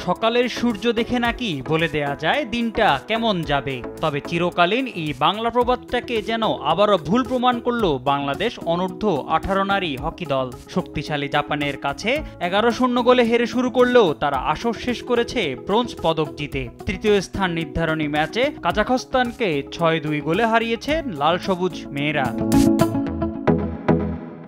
সকালের সূর্য দেখে নাকি বলে দেয়া যায় দিনটা কেমন যাবে। তবে চিরকালীন এই বাংলা প্রবাদটাকে যেন আবারও ভুল প্রমাণ করলো বাংলাদেশ অনূর্ধ্ব 18 নারী হকি দল। শক্তিশালী জাপানের কাছে 11-0 গোলে হেরে শুরু করলেও তারা আসর শেষ করেছে ব্রোঞ্জ পদক জিতে। তৃতীয় স্থান নির্ধারণী ম্যাচে কাজাখস্তানকে 6-2 গোলে হারিয়েছে লাল সবুজ মেয়েরা।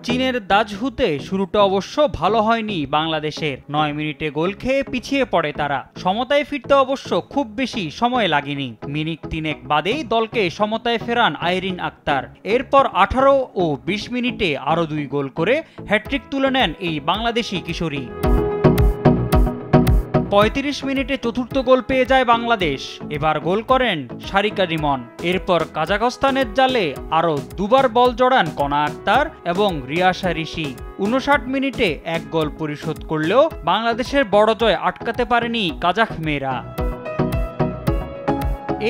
চীনের দাজহুতে শুরুটা অবশ্য ভালো হয়নি বাংলাদেশের। 9 মিনিটে গোল খেয়ে পিছিয়ে পড়ে তারা। সমতায় ফিরতে অবশ্য খুব বেশি সময় লাগেনি। মিনিট 3 বাদেই দলকে সমতায় ফেরান আইরিন আক্তার। এরপর 18 ও 20 মিনিটে আরও 2 গোল করে হ্যাট্রিক তুলে নেন এই বাংলাদেশি কিশোরী। 35 মিনিটে চতুর্থ গোল পেয়ে যায় বাংলাদেশ। এবার গোল করেন সারিকা রিমন। এরপর কাজাখস্তানের জালে আরও দুবার বল জড়ান কণা আক্তার এবং রিয়াসা ঋষি। 59 মিনিটে 1 গোল পরিশোধ করলেও বাংলাদেশের বড় জয় আটকাতে পারেনি কাজাখ মেয়েরা।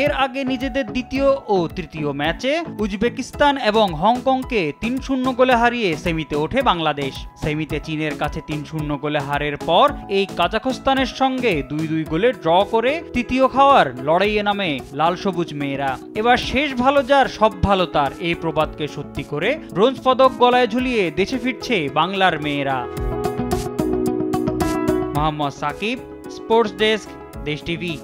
এর আগে নিজেদের দ্বিতীয় ও তৃতীয় ম্যাচে উজবেকিস্তান এবং হংকংকে 3-0 গোলে হারিয়ে সেমিতে ওঠে বাংলাদেশ। সেমিতে চীনের কাছে 3-0 গোলে হারের পর এই কাজাখস্তানের সঙ্গে 2-2 গোলে ড্র করে তৃতীয় খাওয়ার লড়াইয়ে নামে লাল সবুজ মেয়েরা। এবার শেষ ভালো যার সব ভালো তার এই প্রবাদকে সত্যি করে ব্রোঞ্জ পদক গলায় ঝুলিয়ে দেশে ফিরছে বাংলার মেয়েরা। মোহাম্মদ সাকিব, স্পোর্টস ডেস্ক, দেশ টিভি।